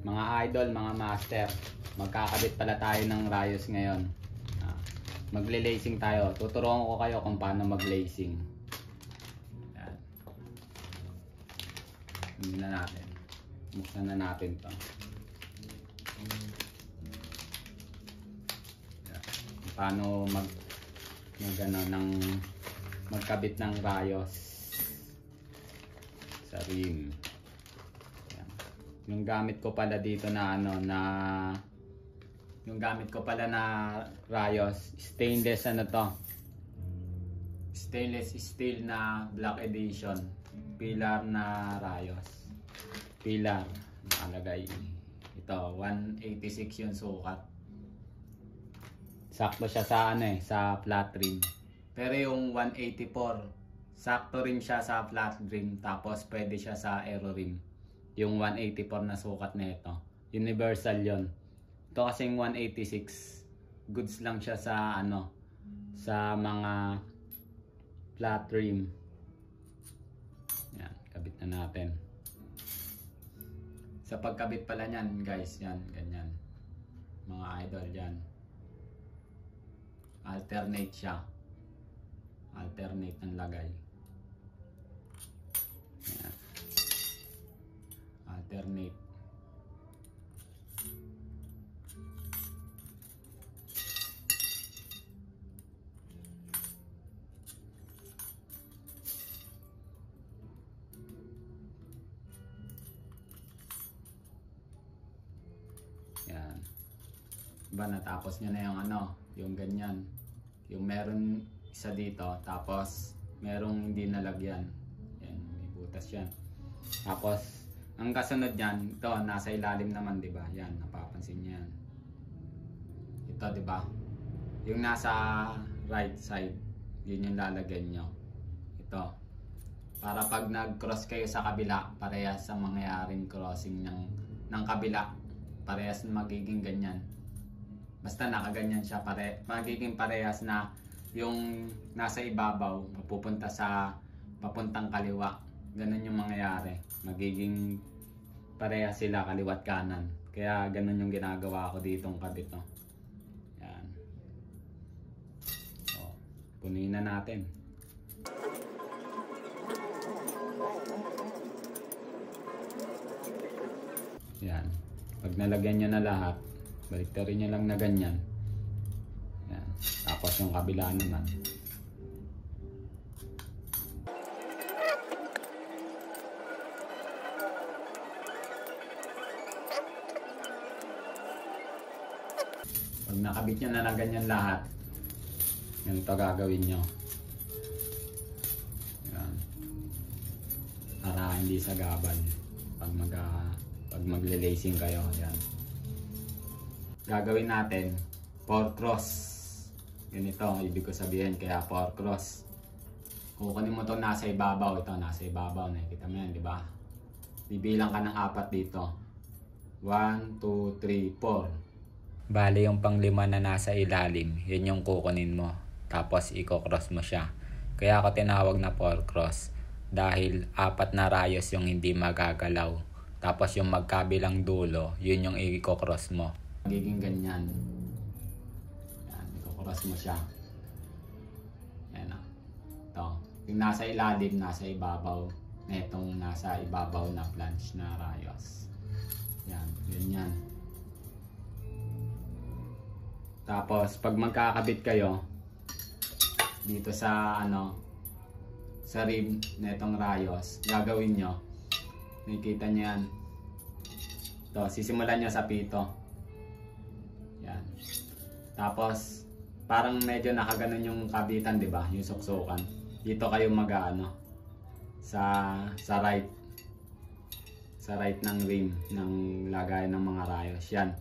Mga idol, mga master, magkakabit pala tayo ng rayos ngayon. Magle-lacing tayo. Tuturuan ko kayo kung paano mag-lacing. Yan. Hindi na natin. Buksan na natin to. Yan. Paano magkabit ng rayos sa rim. Yung gamit ko pala dito na yung gamit ko pala na rayos, stainless stainless steel na black edition, pillar na rayos, pillar nakalagay. Ito 186 yung sukat, sakto siya sa sa flat rim. Pero yung 184 sakto rin siya sa flat rim, tapos pwede siya sa aero rim. Yung 184 na sukat na ito, universal yon. Ito kasing 186, goods lang siya sa sa mga flat rim. Yan, kabit na natin. Sa pagkabit pala niyan, guys, yan, ganyan. Mga idol yan. Alternate siya. Alternate ang lagay. Yan. Alternate. Yan. Diba, natapos nyo na yung yung ganyan. Yung meron isa dito, tapos merong hindi nalagyan. Yan, may butas yan. Tapos ang kasunod niyan, ito nasa ilalim naman, 'di ba? Yan, napapansin niyo yan. Ito, 'di ba? Yung nasa right side, yun yung lalagyan nyo. Ito. Para pag nag-cross kayo sa kabila, parehas ang mangyayaring crossing ng kabila. Parehas na magiging ganyan. Basta nakaganyan siya, magiging parehas na yung nasa ibabaw mapupunta sa papuntang kaliwa. Ganun yung mangyayari. Magiging pareha sila kaliwat kanan. Kaya ganun yung ginagawa ko ditong kabit. Yan. O, punuin na natin. Yan. Pag nalagyan nyo na lahat, baliktarin nyo lang na ganyan. Yan. Tapos yung kabila naman. Pag nakabit nyo na ganyan lahat, ganito gagawin nyo. Yan. Para hindi sagabal pag magle-lacing kayo. Yan. Gagawin natin 4 cross. Ganito ang ibig ko sabihin, kaya 4 cross. Kukunin mo to nasa ibabaw. Ito nasa ibabaw, nakikita mo yan, di ba? Bibilang ka ng 4 dito. 1, 2, 3, 4. Bale yung panglima na nasa ilalim, yun yung kukunin mo. Tapos i-cross mo siya. Kaya ako tinawag na 4 cross. Dahil 4 na rayos yung hindi magagalaw. Tapos yung magkabilang dulo, yun yung i-cross mo. Magiging ganyan. Yan, i-cross mo siya. Yan o. Ito. Yung nasa ilalim, nasa ibabaw. Netong nasa ibabaw na flange na rayos. Yan, yun yan. Tapos pag magkakabit kayo dito sa sa rim netong rayos, gagawin nyo, nakikita nyo yan. Ito, sisimulan nyo sa pito. Yan. Tapos parang medyo nakaganon yung kabitan, di ba? Yung suksukan. Dito kayo sa right. Sa right ng rim ng lagay ng mga rayos. Yan.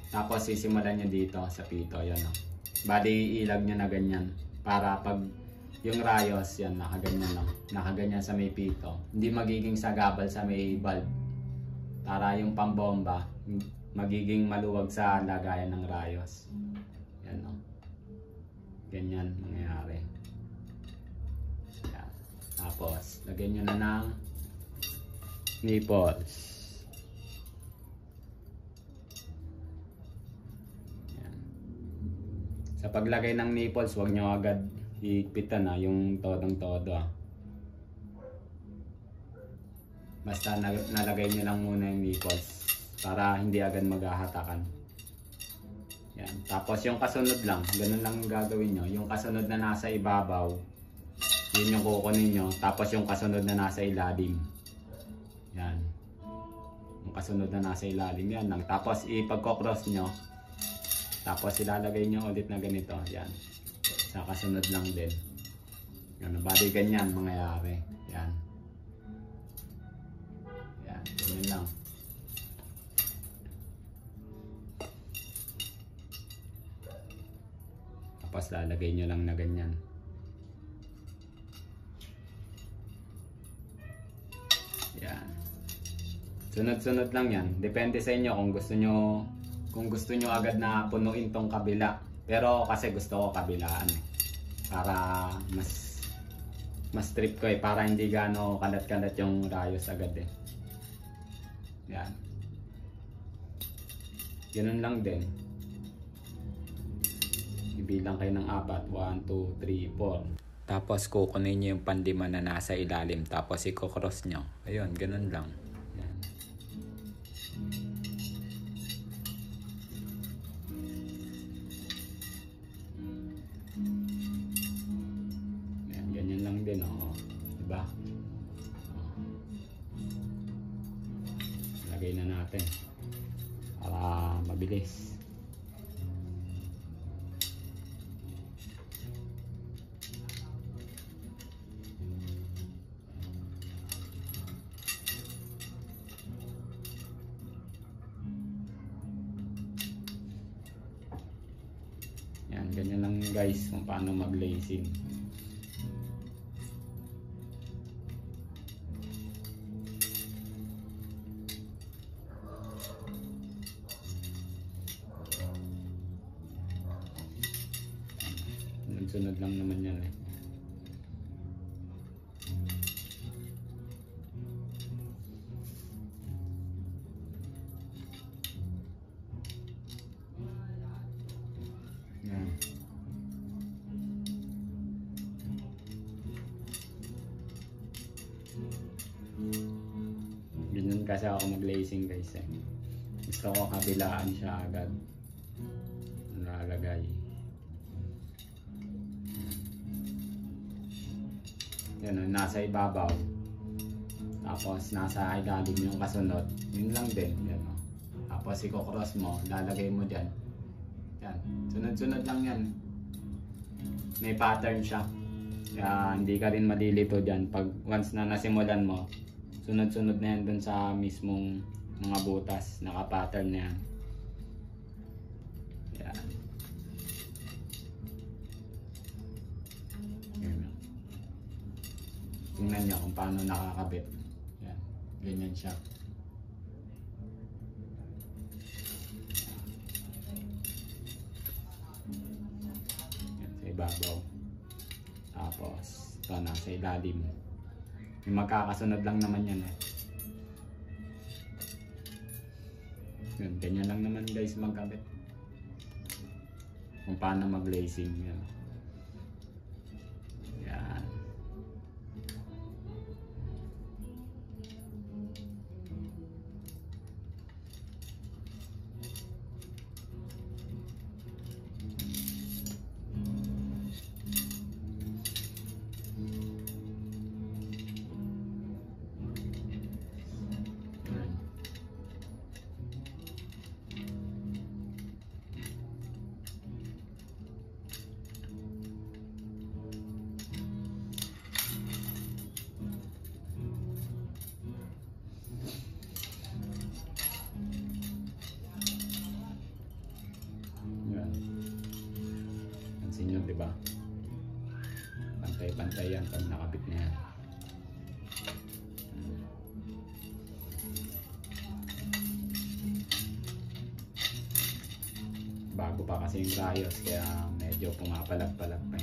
Tapos sisimulan nyo dito sa pito, yan o. Bali ilag nyo na ganyan. Para pag yung rayos, yan, nakaganyan lang. Nakaganyan sa may pito. Hindi magiging sagabal sa may bulb. Para yung pambomba, magiging maluwag sa lagayan ng rayos. Yan o. Ganyan mangyayari. Yan. Tapos, lagyan nyo na ng nipples. Sa paglagay ng nipples, huwag nyo agad higpitan yung todong-todo Basta nalagay nyo lang muna yung nipples para hindi agad maghahatakan. Yan. Tapos yung kasunod lang, ganun lang yung gagawin nyo. Yung kasunod na nasa ibabaw, yun yung kukunin nyo. Tapos yung kasunod na nasa ilalim. Yan. Yung kasunod na nasa ilalim, yan lang. Tapos ipagkocross nyo. Tapos ilalagay nyo ulit na ganito. Yan. Sa kasunod lang din. Yan. Bali ganyan mangyayari. Yan. Yan. Ganyan lang. Tapos lalagay nyo lang na ganyan. Yan. Sunod-sunod lang yan. Depende sa inyo kung gusto nyo agad na punuin tong kabila. Pero kasi gusto ko kabilaan para mas trip ko para hindi gaano kalat-kalat yung rayos agad Yan. Ganun lang din. Ibilang kayo ng 4. 1, 2, 3, 4. Tapos kukunin nyo yung pandima na nasa ilalim. Tapos i-cross nyo. Ayun, ganun lang. Yan. Yan, ganyan lang din. Diba? Lagay na natin. Para mabilis. Yan, ganyan lang guys kung paano mag-lacing. Sunod lang naman yan Yan. Ganyan kasi ako mag-lacing guys Gusto ko kabilaan siya agad. Nalalagay. Yan, nasa ibabaw. Tapos nasa ilalim yung kasunod. Yun lang din. Yan, Tapos i-cross mo, lalagay mo dyan. Yan. Sunod-sunod lang yan. May pattern siya. Kaya hindi ka rin malilito dyan. Pag once na nasimulan mo, sunod-sunod na yan dun sa mismong mga butas. Naka-pattern na yan. Yan. Tingnan nyo kung paano nakakabit. Yan. Ganyan siya. Yan, sa ibabaw. Tapos, ito nasa ilalim. Yung magkakasunod lang naman yan Yan, ganyan lang naman guys magkabit. Kung paano mag-lacing. Yan. Yan. Pansin nyo, diba? Pantay-pantay yan pag nakabit na yan. Bago pa kasi yung rayos kaya medyo pumapalag-palag pa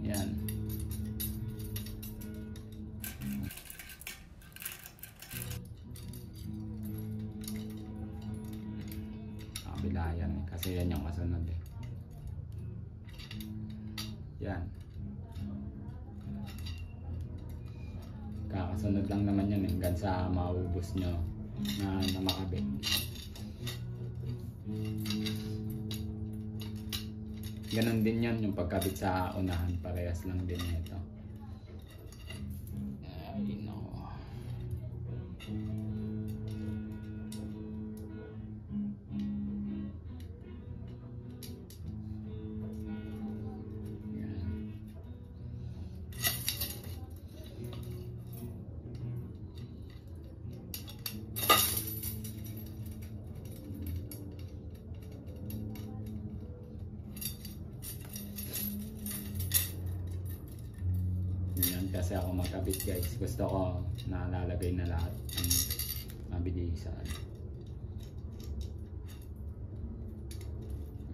Yan. Kabila yan eh, kasi yan yung kasunod eh. Yan. Kakasunod lang naman yan eh, hanggang sa maubos nyo na makabit. Ganon din yan yung pagkabit sa unahan, parehas lang din ito. Ay no. Yan kasi ako magkabit guys. Gusto ko nalalagay na lahat ng mabilisan.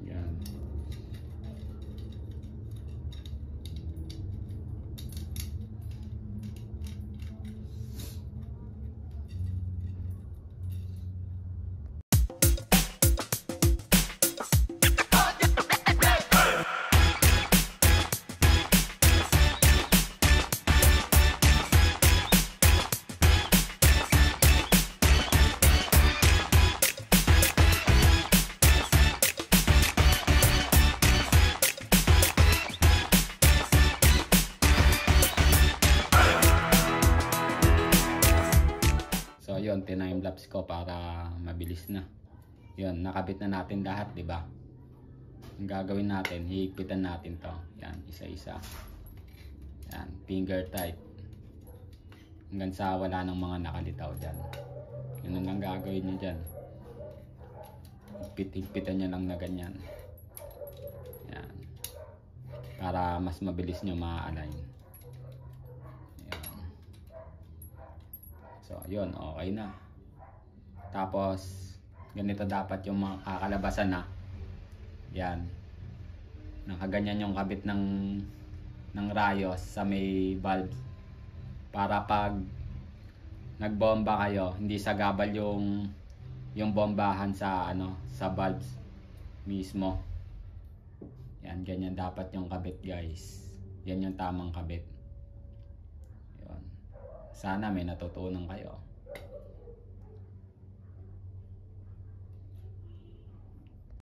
Yan. Yun, time-lapse ko para mabilis na. Yun, nakabit na natin lahat, di ba? Ang gagawin natin, hihigpitan natin to. Yan, isa-isa. Yan, finger tight. Hanggang sa wala ng mga nakalitaw dyan. Yun lang gagawin nyo dyan. Higpitan nyo lang na ganyan. Yan. Para mas mabilis nyo ma-align. So, yun, okay na. Tapos, ganito dapat yung mga kakalabasan na. Yan. Nakaganyan yung kabit ng rayos sa may valve. Para pag nagbomba kayo, hindi sagabal yung bombahan sa sa valves mismo. Yan, ganyan dapat yung kabit guys. Yan yung tamang kabit. Sana may natutunan kayo.